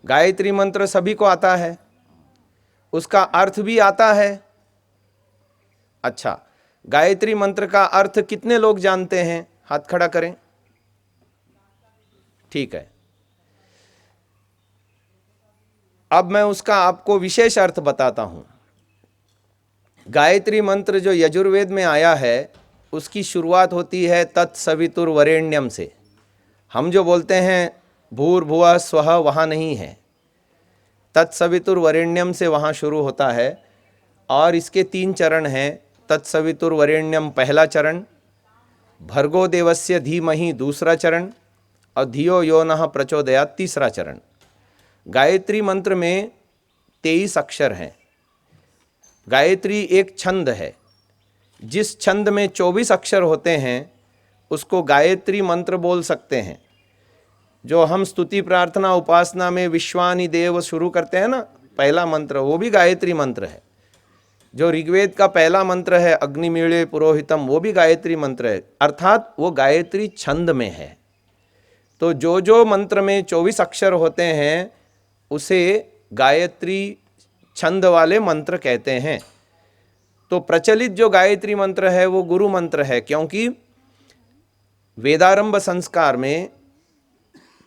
गायत्री मंत्र सभी को आता है, उसका अर्थ भी आता है। अच्छा, गायत्री मंत्र का अर्थ कितने लोग जानते हैं? हाथ खड़ा करें। ठीक है, अब मैं उसका आपको विशेष अर्थ बताता हूं। गायत्री मंत्र जो यजुर्वेद में आया है, उसकी शुरुआत होती है तत्सवितुर्वरेण्यम से। हम जो बोलते हैं भूर्भुवः स्वः, वहाँ नहीं है, तत्सवितुर्वरेण्यम से वहाँ शुरू होता है। और इसके 3 चरण हैं। तत्सवितुर्वरेण्यम पहला चरण, भर्गो देवस्य धीमहि दूसरा चरण, और धियो यो नः प्रचोदयात् तीसरा चरण। गायत्री मंत्र में 23 अक्षर हैं। गायत्री एक छंद है। जिस छंद में 24 अक्षर होते हैं उसको गायत्री मंत्र बोल सकते हैं। जो हम स्तुति प्रार्थना उपासना में विश्वानि देव शुरू करते हैं ना, पहला मंत्र, वो भी गायत्री मंत्र है। जो ऋग्वेद का पहला मंत्र है अग्निमीळे पुरोहितम, वो भी गायत्री मंत्र है, अर्थात वो गायत्री छंद में है। तो जो जो मंत्र में 24 अक्षर होते हैं उसे गायत्री छंद वाले मंत्र कहते हैं। तो प्रचलित जो गायत्री मंत्र है वो गुरु मंत्र है, क्योंकि वेदारंभ संस्कार में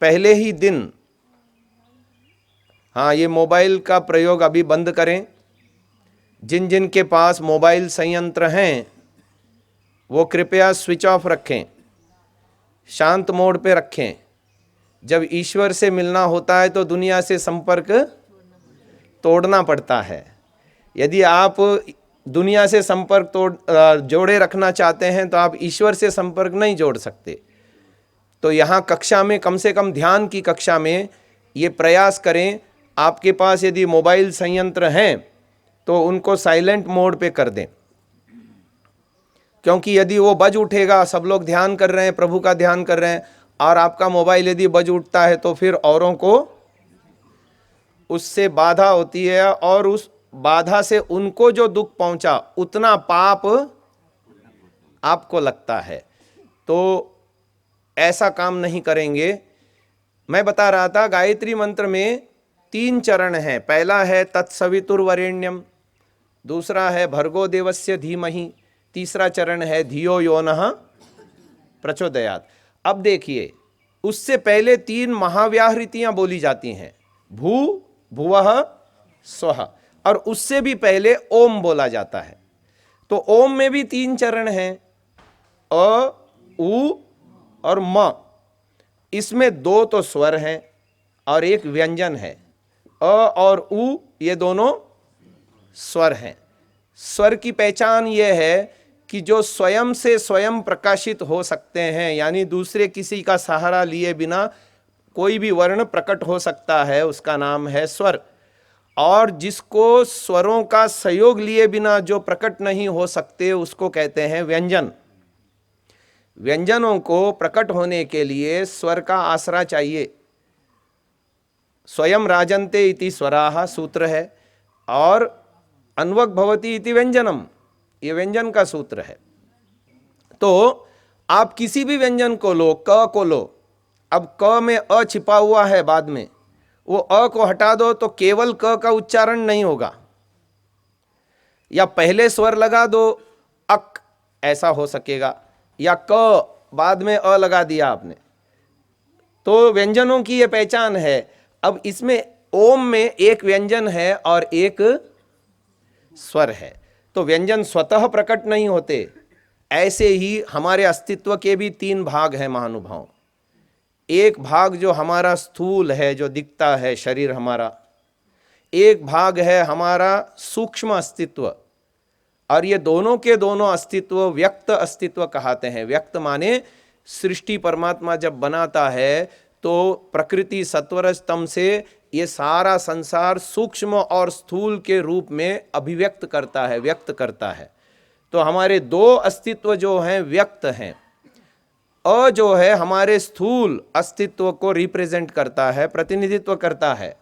पहले ही दिन, हाँ ये मोबाइल का प्रयोग अभी बंद करें। जिन जिन के पास मोबाइल संयंत्र हैं वो कृपया स्विच ऑफ रखें, शांत मोड पे रखें। जब ईश्वर से मिलना होता है तो दुनिया से संपर्क तोड़ना पड़ता है। यदि आप दुनिया से संपर्क जोड़े रखना चाहते हैं तो आप ईश्वर से संपर्क नहीं जोड़ सकते। तो यहाँ कक्षा में, कम से कम ध्यान की कक्षा में ये प्रयास करें। आपके पास यदि मोबाइल संयंत्र हैं तो उनको साइलेंट मोड पे कर दें, क्योंकि यदि वो बज उठेगा, सब लोग ध्यान कर रहे हैं, प्रभु का ध्यान कर रहे हैं, और आपका मोबाइल यदि बज उठता है तो फिर औरों को उससे बाधा होती है, और उस बाधा से उनको जो दुख पहुंचा उतना पाप आपको लगता है। तो ऐसा काम नहीं करेंगे। मैं बता रहा था गायत्री मंत्र में 3 चरण हैं। पहला है तत्सवितुर्वरेण्यम, दूसरा है भर्गो देवस्य धीमहि, तीसरा चरण है धियो यो नः प्रचोदयात्। अब देखिए, उससे पहले 3 महाव्याहृतियां बोली जाती हैं, भू भुवः स्वः, और उससे भी पहले ओम बोला जाता है। तो ओम में भी 3 चरण हैं, अ, उ और म। इसमें 2 तो स्वर हैं और 1 व्यंजन है। अ और उ ये दोनों स्वर हैं। स्वर की पहचान ये है कि जो स्वयं से स्वयं प्रकाशित हो सकते हैं, यानी दूसरे किसी का सहारा लिए बिना कोई भी वर्ण प्रकट हो सकता है, उसका नाम है स्वर। और जिसको स्वरों का सहयोग लिए बिना जो प्रकट नहीं हो सकते उसको कहते हैं व्यंजन। व्यंजनों को प्रकट होने के लिए स्वर का आसरा चाहिए। स्वयं राजन्ते इति स्वराः सूत्र है, और अन्वक भवति इति व्यंजनम, ये व्यंजन का सूत्र है। तो आप किसी भी व्यंजन को लो, क को लो, अब क में अ छिपा हुआ है, बाद में वो अ को हटा दो तो केवल क का उच्चारण नहीं होगा, या पहले स्वर लगा दो अक, ऐसा हो सकेगा, या क बाद में अ लगा दिया आपने। तो व्यंजनों की ये पहचान है। अब इसमें ओम में 1 व्यंजन है और 1 स्वर है। तो व्यंजन स्वतः प्रकट नहीं होते। ऐसे ही हमारे अस्तित्व के भी 3 भाग हैं महानुभाव। एक भाग जो हमारा स्थूल है, जो दिखता है शरीर हमारा, एक भाग है हमारा सूक्ष्म अस्तित्व, और ये दोनों के दोनों अस्तित्व व्यक्त अस्तित्व कहते हैं। व्यक्त माने सृष्टि परमात्मा जब बनाता है तो प्रकृति सत्वर स्तंभ से ये सारा संसार सूक्ष्म और स्थूल के रूप में अभिव्यक्त करता है, व्यक्त करता है। तो हमारे 2 अस्तित्व जो हैं व्यक्त हैं। अ जो है हमारे स्थूल अस्तित्व को रिप्रेजेंट करता है, प्रतिनिधित्व करता है,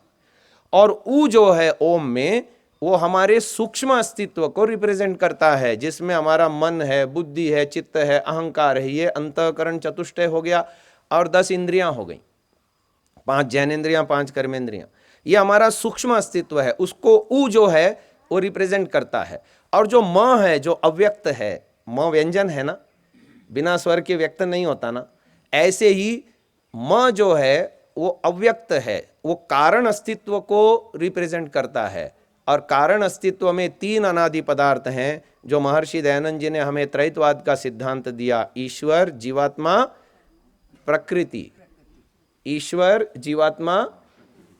और उ जो है ओम में वो हमारे सूक्ष्म अस्तित्व को रिप्रेजेंट करता है, जिसमें हमारा मन है, बुद्धि है, चित्त है, अहंकार है। ये अंतःकरण चतुष्टय हो गया और 10 इंद्रियां हो गई। 5 ज्ञानेंद्रियां, 5 कर्मेंद्रियां, ये हमारा सूक्ष्म अस्तित्व है, उसको ऊ जो है वो रिप्रेजेंट करता है। और जो म है, जो अव्यक्त है, म व्यंजन है ना, बिना स्वर के व्यक्त नहीं होता ना, ऐसे ही म जो है वो अव्यक्त है, वो कारण अस्तित्व को रिप्रेजेंट करता है। और कारण अस्तित्व में 3 अनादि पदार्थ हैं जो महर्षि दयानंद जी ने हमें त्रैतवाद का सिद्धांत दिया, ईश्वर, जीवात्मा, प्रकृति। ईश्वर, जीवात्मा,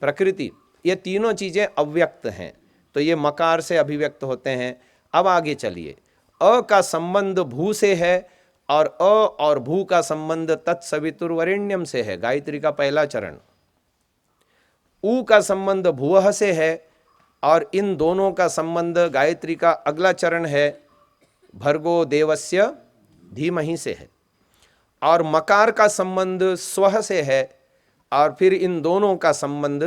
प्रकृति, ये तीनों चीजें अव्यक्त हैं, तो ये मकार से अभिव्यक्त होते हैं। अब आगे चलिए, अ का संबंध भू से है और अ और भू का संबंध तत्सवितुर्वरेण्यम से है, गायत्री का पहला चरण। ऊ का संबंध भुवः से है और इन दोनों का संबंध गायत्री का अगला चरण है भर्गो देवस्य धीमहि से है। और मकार का संबंध स्वः से है और फिर इन दोनों का संबंध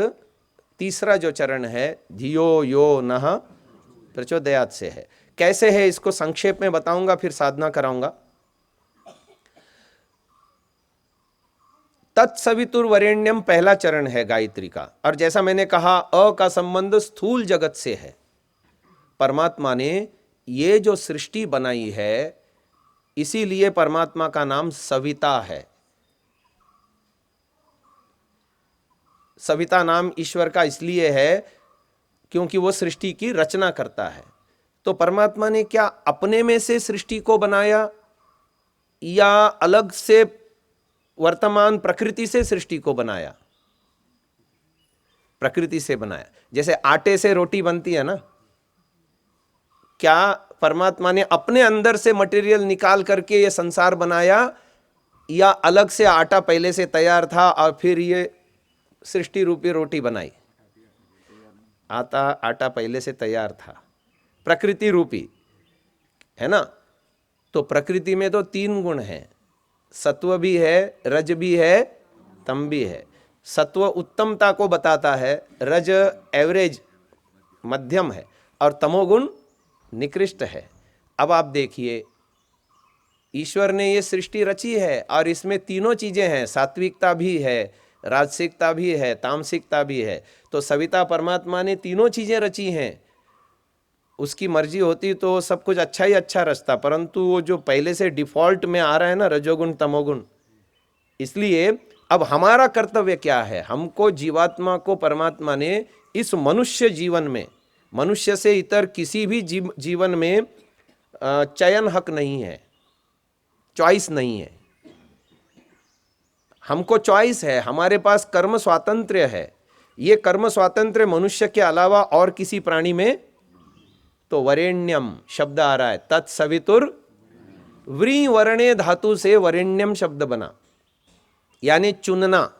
तीसरा जो चरण है धियो यो नः प्रचोदयात् से है। कैसे है इसको संक्षेप में बताऊंगा, फिर साधना कराऊंगा। तत्सवितुर्वरेण्यम पहला चरण है गायत्री का, और जैसा मैंने कहा अ का संबंध स्थूल जगत से है। परमात्मा ने ये जो सृष्टि बनाई है, इसीलिए परमात्मा का नाम सविता है। सविता नाम ईश्वर का इसलिए है क्योंकि वो सृष्टि की रचना करता है। तो परमात्मा ने क्या अपने में से सृष्टि को बनाया या अलग से वर्तमान प्रकृति से सृष्टि को बनाया? प्रकृति से बनाया। जैसे आटे से रोटी बनती है ना, क्या परमात्मा ने अपने अंदर से मटेरियल निकाल करके ये संसार बनाया या अलग से आटा पहले से तैयार था और फिर ये सृष्टि रूपी रोटी बनाई? आटा पहले से तैयार था, प्रकृति रूपी, है ना। तो प्रकृति में तो 3 गुण हैं, सत्व भी है, रज भी है, तम भी है। सत्व उत्तमता को बताता है, रज एवरेज मध्यम है और तमोगुण निकृष्ट है। अब आप देखिए, ईश्वर ने ये सृष्टि रची है और इसमें तीनों चीजें हैं, सात्विकता भी है, राजसिकता भी है, तामसिकता भी है। तो सविता परमात्मा ने तीनों चीजें रची हैं। उसकी मर्जी होती तो सब कुछ अच्छा ही अच्छा रचता, परंतु वो जो पहले से डिफॉल्ट में आ रहा है ना, रजोगुण तमोगुण, इसलिए अब हमारा कर्तव्य क्या है? हमको जीवात्मा को परमात्मा ने इस मनुष्य जीवन में, मनुष्य से इतर किसी भी जीवन में चयन हक नहीं है, चॉइस नहीं है। हमको चॉइस है, हमारे पास कर्म स्वातंत्र्य है। ये कर्म स्वातंत्र्य मनुष्य के अलावा और किसी प्राणी में, तो वरेण्यम शब्द आ रहा है, तत्सवितुर व्री वर्णे धातु से वरेण्यम शब्द बना, यानी चुनना।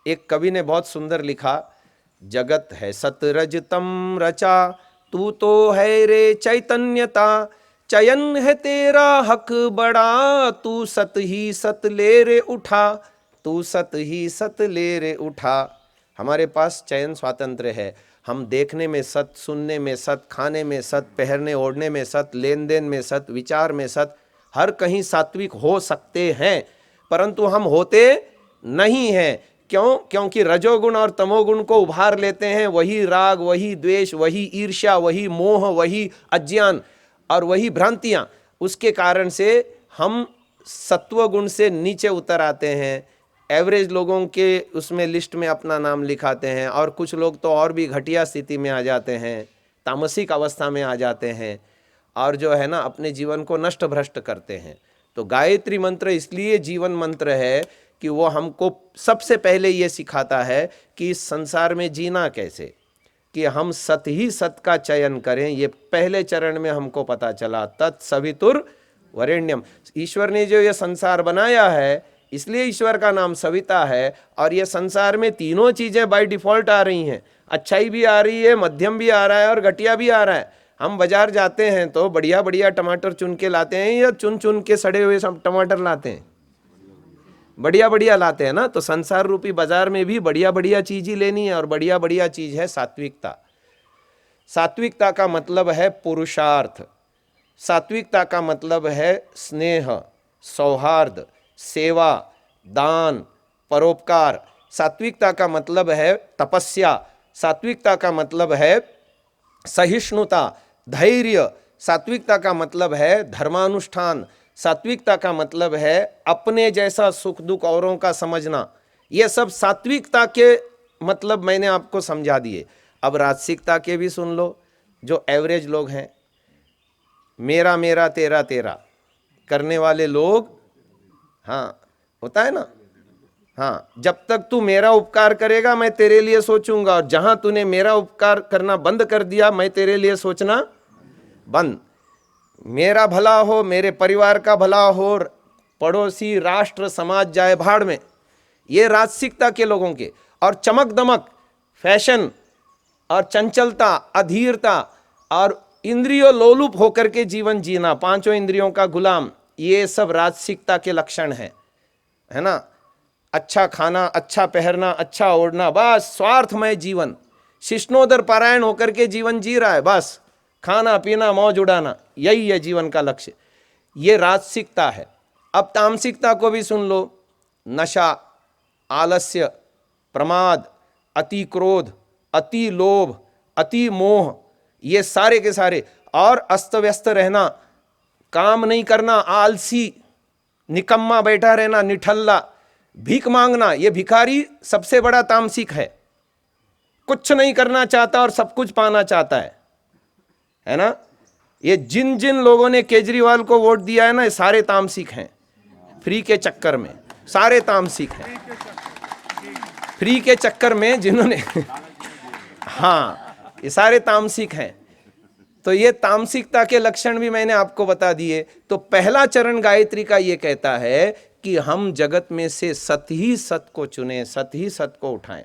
एक कवि ने बहुत सुंदर लिखा, जगत है सतरज तम रचा, तू तो है रे चैतन्यता, चयन है तेरा हक बड़ा, तू सत ही सत ले रे उठा, तू सत ही सत ले रे उठा। हमारे पास चयन स्वातंत्र्य है, हम देखने में सत, सुनने में सत, खाने में सत, पहनने ओढ़ने में सत, लेन देन में सत, विचार में सत, हर कहीं सात्विक हो सकते हैं, परंतु हम होते नहीं हैं। क्यों? क्योंकि रजोगुण और तमोगुण को उभार लेते हैं, वही राग, वही द्वेष, वही ईर्ष्या, वही मोह, वही अज्ञान और वही भ्रांतियां। उसके कारण से हम सत्व गुण से नीचे उतर आते हैं, एवरेज लोगों के उसमें लिस्ट में अपना नाम लिखाते हैं, और कुछ लोग तो और भी घटिया स्थिति में आ जाते हैं, तामसिक अवस्था में आ जाते हैं, और जो है ना अपने जीवन को नष्ट भ्रष्ट करते हैं। तो गायत्री मंत्र इसलिए जीवन मंत्र है कि वो हमको सबसे पहले ये सिखाता है कि इस संसार में जीना कैसे, कि हम सत ही सत का चयन करें। ये पहले चरण में हमको पता चला, तत्सवितुर वरेण्यम। ईश्वर ने जो ये संसार बनाया है, इसलिए ईश्वर का नाम सविता है। और ये संसार में तीनों चीजें बाय डिफॉल्ट आ रही हैं, अच्छाई भी आ रही है, मध्यम भी आ रहा है और घटिया भी आ रहा है। हम बाजार जाते हैं तो बढ़िया बढ़िया टमाटर चुन के लाते हैं या चुन चुन के सड़े हुए सब टमाटर लाते हैं, बढ़िया बढ़िया लाते हैं ना। तो संसार रूपी बाजार में भी बढ़िया बढ़िया चीज ही लेनी है, और बढ़िया बढ़िया चीज है सात्विकता। सात्विकता का मतलब है पुरुषार्थ, सात्विकता का मतलब है स्नेह, सौहार्द, सेवा, दान, परोपकार, सात्विकता का मतलब है तपस्या, सात्विकता का मतलब है सहिष्णुता, धैर्य, सात्विकता का मतलब है धर्मानुष्ठान, सात्विकता का मतलब है अपने जैसा सुख दुख औरों का समझना। ये सब सात्विकता के मतलब मैंने आपको समझा दिए। अब राजसिकता के भी सुन लो। जो एवरेज लोग हैं, मेरा मेरा तेरा तेरा करने वाले लोग, हाँ होता है ना, हाँ, जब तक तू मेरा उपकार करेगा मैं तेरे लिए सोचूंगा, और जहां तूने मेरा उपकार करना बंद कर दिया मैं तेरे लिए सोचना बंद। मेरा भला हो, मेरे परिवार का भला हो, पड़ोसी राष्ट्र समाज जाए भाड़ में, ये राजसिकता के लोगों के। और चमक दमक, फैशन और चंचलता, अधीरता और इंद्रियों लोलुप होकर के जीवन जीना, पांचों इंद्रियों का गुलाम, ये सब राजसिकता के लक्षण है ना। अच्छा खाना, अच्छा पहनना, अच्छा ओढ़ना, बस स्वार्थमय जीवन, शिष्णोदर पारायण होकर के जीवन जी रहा है, बस खाना पीना मौज उड़ाना, यही है जीवन का लक्ष्य। ये राजसिकता है। अब तामसिकता को भी सुन लो। नशा, आलस्य, प्रमाद, अति क्रोध, अति लोभ, अति मोह, ये सारे के सारे, और अस्त व्यस्त रहना, काम नहीं करना, आलसी, निकम्मा बैठा रहना, निठल्ला, भीख मांगना, ये भिखारी सबसे बड़ा तामसिक है। कुछ नहीं करना चाहता और सब कुछ पाना चाहता है ना। ये जिन जिन लोगों ने केजरीवाल को वोट दिया है ना, ये सारे तामसिक हैं। फ्री के चक्कर में सारे तामसिक हैं। फ्री के चक्कर में जिन्होंने हाँ, ये सारे तामसिक हैं। तो ये तामसिकता के लक्षण भी मैंने आपको बता दिए। तो पहला चरण गायत्री का ये कहता है कि हम जगत में से सत ही सत को चुने, सत ही सत को उठाएं।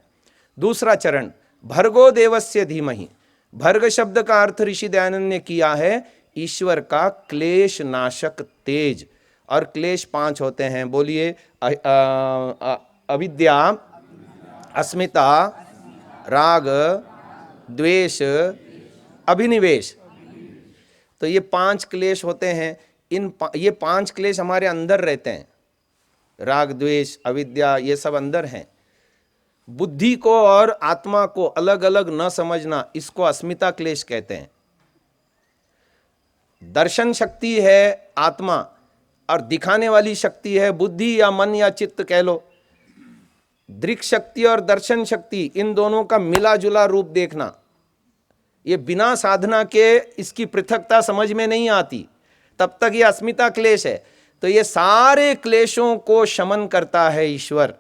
दूसरा चरण भर्गो देवस्य धीमहि। भर्ग शब्द का अर्थ ऋषि दयानंद ने किया है ईश्वर का क्लेश नाशक तेज। और क्लेश 5 होते हैं, बोलिए। अविद्या, अस्मिता, राग, द्वेष, अभिनिवेश। तो ये 5 क्लेश होते हैं। ये 5 क्लेश हमारे अंदर रहते हैं। राग, द्वेष, अविद्या, ये सब अंदर हैं। बुद्धि को और आत्मा को अलग अलग न समझना, इसको अस्मिता क्लेश कहते हैं। दर्शन शक्ति है आत्मा, और दिखाने वाली शक्ति है बुद्धि या मन या चित्त कह लो। दृक् शक्ति और दर्शन शक्ति, इन दोनों का मिला जुला रूप देखना, ये बिना साधना के इसकी पृथकता समझ में नहीं आती, तब तक ये अस्मिता क्लेश है। तो ये सारे क्लेशों को शमन करता है ईश्वर।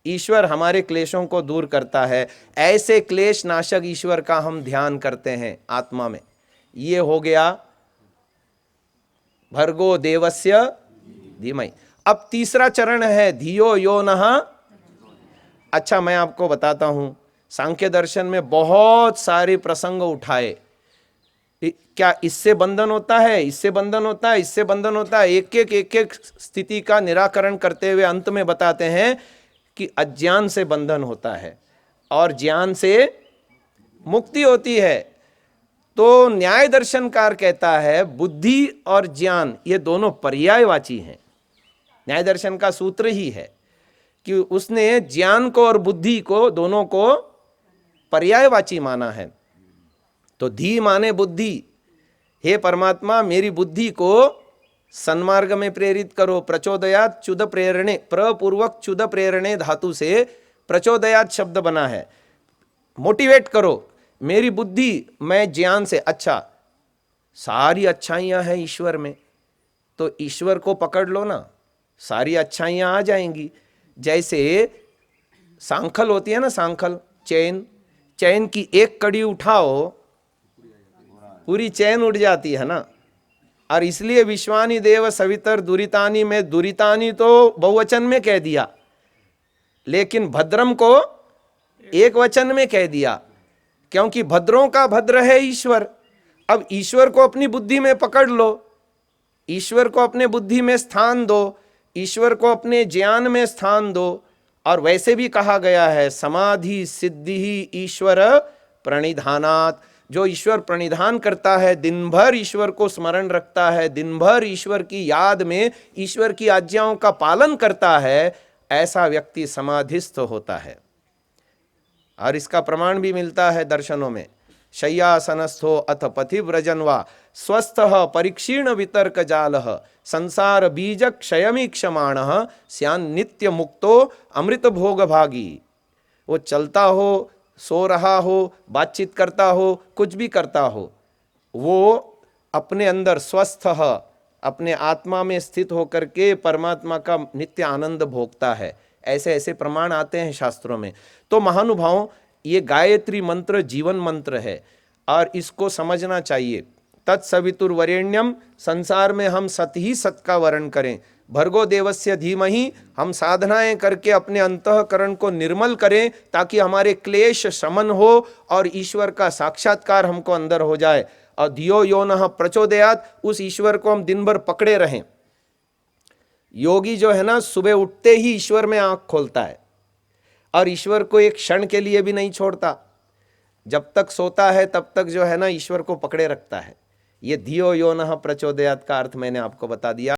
ईश्वर हमारे क्लेशों को दूर करता है। ऐसे क्लेश नाशक ईश्वर का हम ध्यान करते हैं आत्मा में। ये हो गया भर्गो देवस्य धीमहि। अब तीसरा चरण है धियो यो नः। अच्छा, मैं आपको बताता हूं, सांख्य दर्शन में बहुत सारे प्रसंग उठाए। क्या इससे बंधन होता है, इससे बंधन होता है, इससे बंधन होता है, एक एक स्थिति का निराकरण करते हुए अंत में बताते हैं कि अज्ञान से बंधन होता है और ज्ञान से मुक्ति होती है। तो न्याय दर्शनकार कहता है बुद्धि और ज्ञान ये दोनों पर्यायवाची हैं। न्याय दर्शन का सूत्र ही है कि उसने ज्ञान को और बुद्धि को दोनों को पर्यायवाची माना है। तो धी माने बुद्धि। हे परमात्मा, मेरी बुद्धि को सन्मार्ग में प्रेरित करो। प्रचोदयात च्युद प्रेरणे, प्रपूर्वक च्युद प्रेरणे धातु से प्रचोदयात शब्द बना है। मोटिवेट करो मेरी बुद्धि, मैं ज्ञान से। अच्छा, सारी अच्छाइयां हैं ईश्वर में, तो ईश्वर को पकड़ लो ना, सारी अच्छाइयां आ जाएंगी। जैसे सांखल होती है ना, सांखल चैन, चैन की एक कड़ी उठाओ पूरी चैन उड़ जाती है ना। और इसलिए विश्वानि देव सवितर दुरितानि में दुरितानि तो बहुवचन में कह दिया, लेकिन भद्रम को एक वचन में कह दिया, क्योंकि भद्रों का भद्र है ईश्वर। अब ईश्वर को अपनी बुद्धि में पकड़ लो, ईश्वर को अपने बुद्धि में स्थान दो, ईश्वर को अपने ज्ञान में स्थान दो। और वैसे भी कहा गया है समाधि सिद्धि ही ईश्वर प्रणिधानात्। जो ईश्वर प्रणिधान करता है, दिन भर ईश्वर को स्मरण रखता है, दिन भर ईश्वर की याद में ईश्वर की आज्ञाओं का पालन करता है, ऐसा व्यक्ति समाधिस्थ होता है। और इसका प्रमाण भी मिलता है दर्शनों में। शय्यासनस्थो अथ पथिव्रजन वा स्वस्थः परीक्षीण वितर्क जालः संसार बीज क्षयमीक्षमाणः स्यान् नित्य मुक्तो अमृत भोग भागी। वो चलता हो, सो रहा हो, बातचीत करता हो, कुछ भी करता हो, वो अपने अंदर स्वस्थ अपने आत्मा में स्थित होकर के परमात्मा का नित्य आनंद भोगता है। ऐसे ऐसे प्रमाण आते हैं शास्त्रों में। तो महानुभावों, ये गायत्री मंत्र जीवन मंत्र है और इसको समझना चाहिए। तत्सवितुर्वरेण्यम, संसार में हम सत ही सत का वर्ण करें। भर्गो देवस्य धीमहि, हम साधनाएं करके अपने अंतःकरण को निर्मल करें ताकि हमारे क्लेश शमन हो और ईश्वर का साक्षात्कार हमको अंदर हो जाए। और धियो यो नः प्रचोदयात्, उस ईश्वर को हम दिन भर पकड़े रहें। योगी जो है ना, सुबह उठते ही ईश्वर में आंख खोलता है और ईश्वर को एक क्षण के लिए भी नहीं छोड़ता। जब तक सोता है तब तक जो है ना ईश्वर को पकड़े रखता है। ये धियो यो नः प्रचोदयात् का अर्थ मैंने आपको बता दिया।